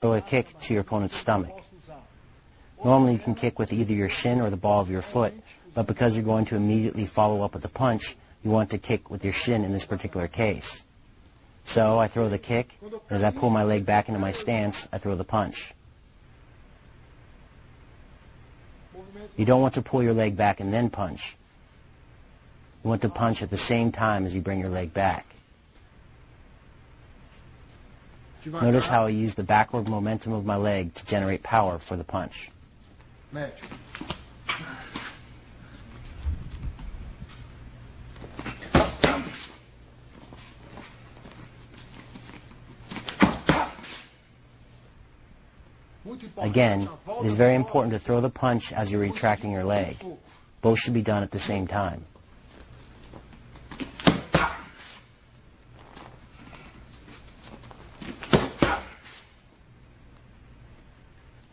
throw a kick to your opponent's stomach. Normally you can kick with either your shin or the ball of your foot, but because you're going to immediately follow up with a punch, you want to kick with your shin in this particular case. So I throw the kick, and as I pull my leg back into my stance, I throw the punch. You don't want to pull your leg back and then punch. You want to punch at the same time as you bring your leg back. Notice how I use the backward momentum of my leg to generate power for the punch. Again, it is very important to throw the punch as you're retracting your leg. Both should be done at the same time.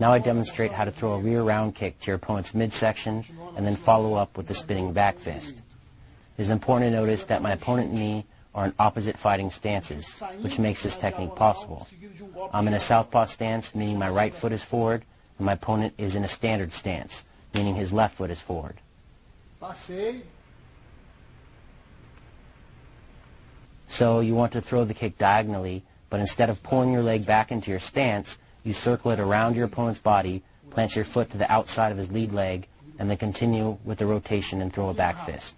Now I demonstrate how to throw a rear round kick to your opponent's midsection and then follow up with the spinning back fist. It is important to notice that my opponent and me are in opposite fighting stances, which makes this technique possible. I'm in a southpaw stance, meaning my right foot is forward, and my opponent is in a standard stance, meaning his left foot is forward. So you want to throw the kick diagonally, but instead of pulling your leg back into your stance, you circle it around your opponent's body, plant your foot to the outside of his lead leg, and then continue with the rotation and throw a back fist.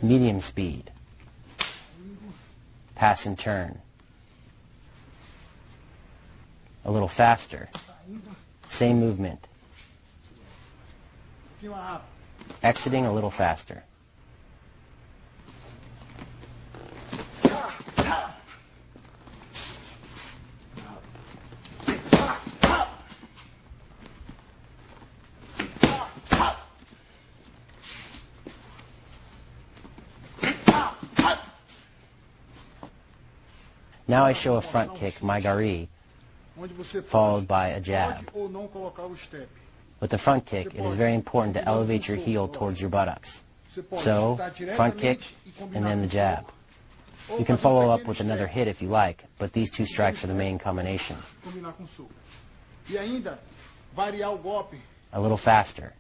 Medium speed. Pass and turn. A little faster. Same movement. Exiting a little faster. Now I show a front kick, my gari, followed by a jab. With the front kick, it is very important to elevate your heel towards your buttocks. So, front kick, and then the jab. You can follow up with another hit if you like, but these two strikes are the main combination. A little faster.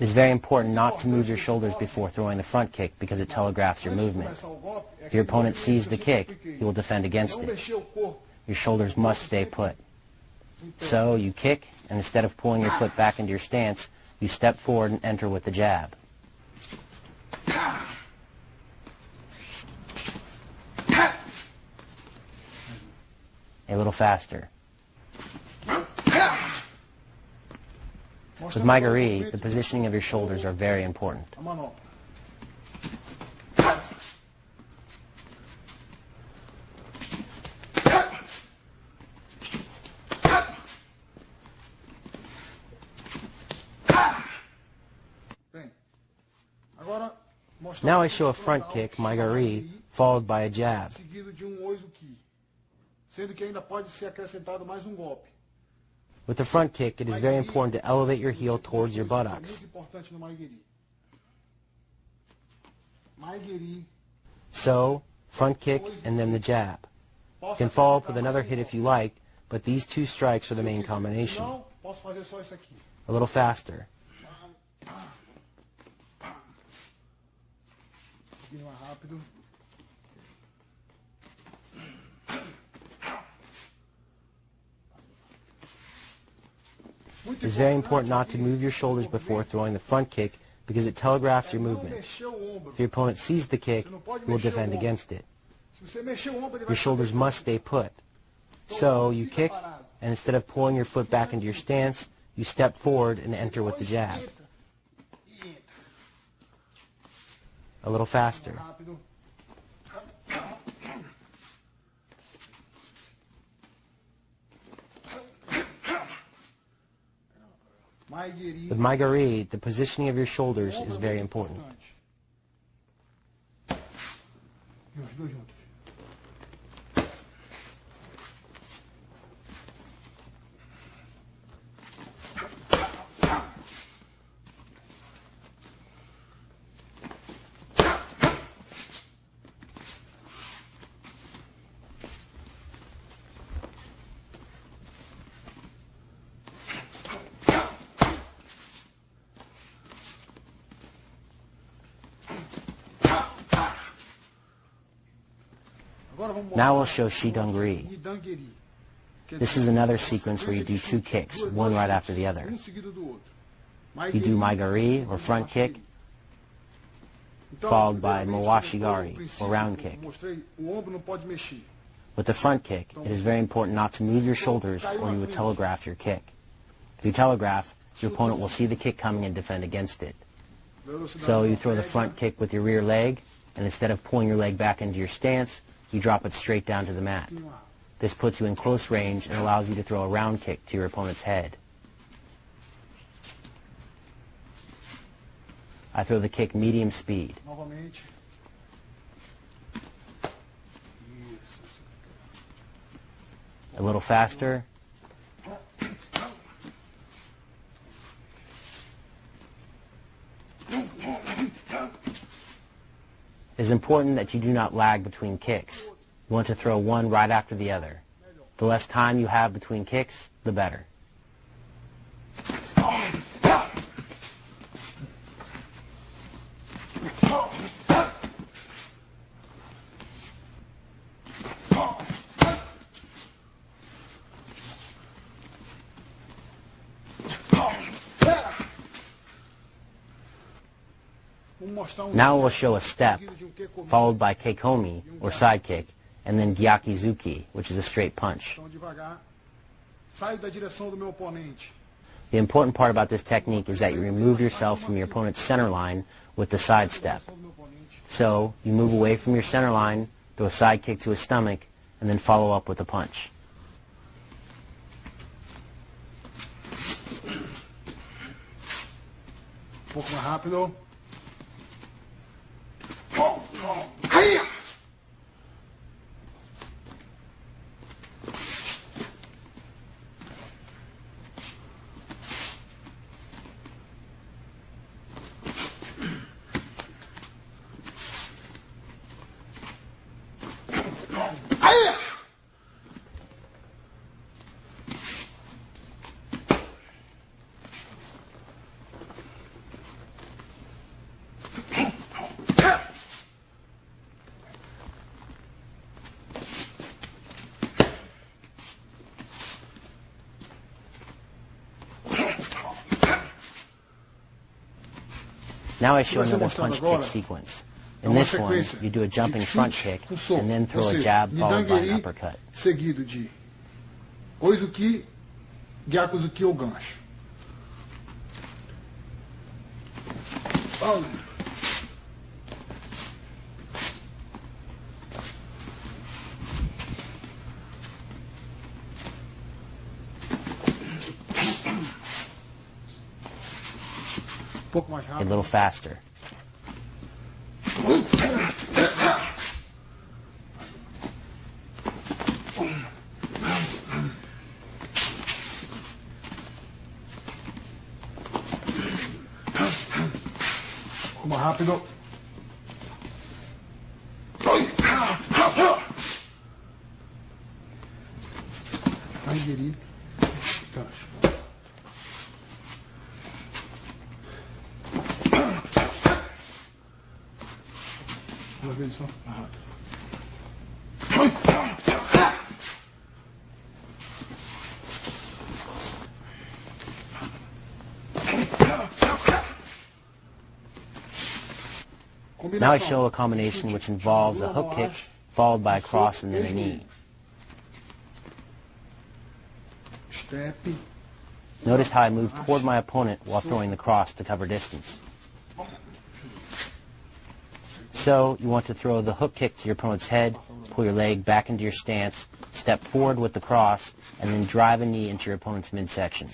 It is very important not to move your shoulders before throwing the front kick because it telegraphs your movement. If your opponent sees the kick, he will defend against it. Your shoulders must stay put. So you kick, and instead of pulling your foot back into your stance, you step forward and enter with the jab. A little faster. With my gari, the positioning of your shoulders are very important. Now I show a front kick, my gari, followed by a jab. With the front kick, it is very important to elevate your heel towards your buttocks. So, front kick and then the jab. You can follow up with another hit if you like, but these two strikes are the main combination. A little faster. It is very important not to move your shoulders before throwing the front kick because it telegraphs your movement. If your opponent sees the kick, he will defend against it. Your shoulders must stay put. So you kick, and instead of pulling your foot back into your stance, you step forward and enter with the jab. A little faster. With my gari, the positioning of your shoulders is very important. Now we'll show shidanguri. This is another sequence where you do 2 kicks, one right after the other. You do maigari, or front kick, followed by mawashigari, or round kick. With the front kick, it is very important not to move your shoulders or you will telegraph your kick. If you telegraph, your opponent will see the kick coming and defend against it. So you throw the front kick with your rear leg, and instead of pulling your leg back into your stance, you drop it straight down to the mat. This puts you in close range and allows you to throw a round kick to your opponent's head. I throw the kick medium speed. A little faster. It is important that you do not lag between kicks. You want to throw one right after the other. The less time you have between kicks, the better. Now we'll show a step, followed by keikomi, or side kick, and then gyakizuki, which is a straight punch. The important part about this technique is that you remove yourself from your opponent's center line with the side step. So, you move away from your center line, throw a side kick to his stomach, and then follow up with a punch. Un pouco mais rápido. Now I show another punch kick sequence. In this one, you do a jumping front kick and then throw a jab followed by an uppercut. Seguido de oizuki, gyakuzuki ou gancho. A little faster. Mais rápido. Maigiri, gancho. Uma vez só. Now I show a combination which involves a hook kick followed by a cross and then a knee. Notice how I move toward my opponent while throwing the cross to cover distance. So, you want to throw the hook kick to your opponent's head, pull your leg back into your stance, step forward with the cross, and then drive a knee into your opponent's midsection.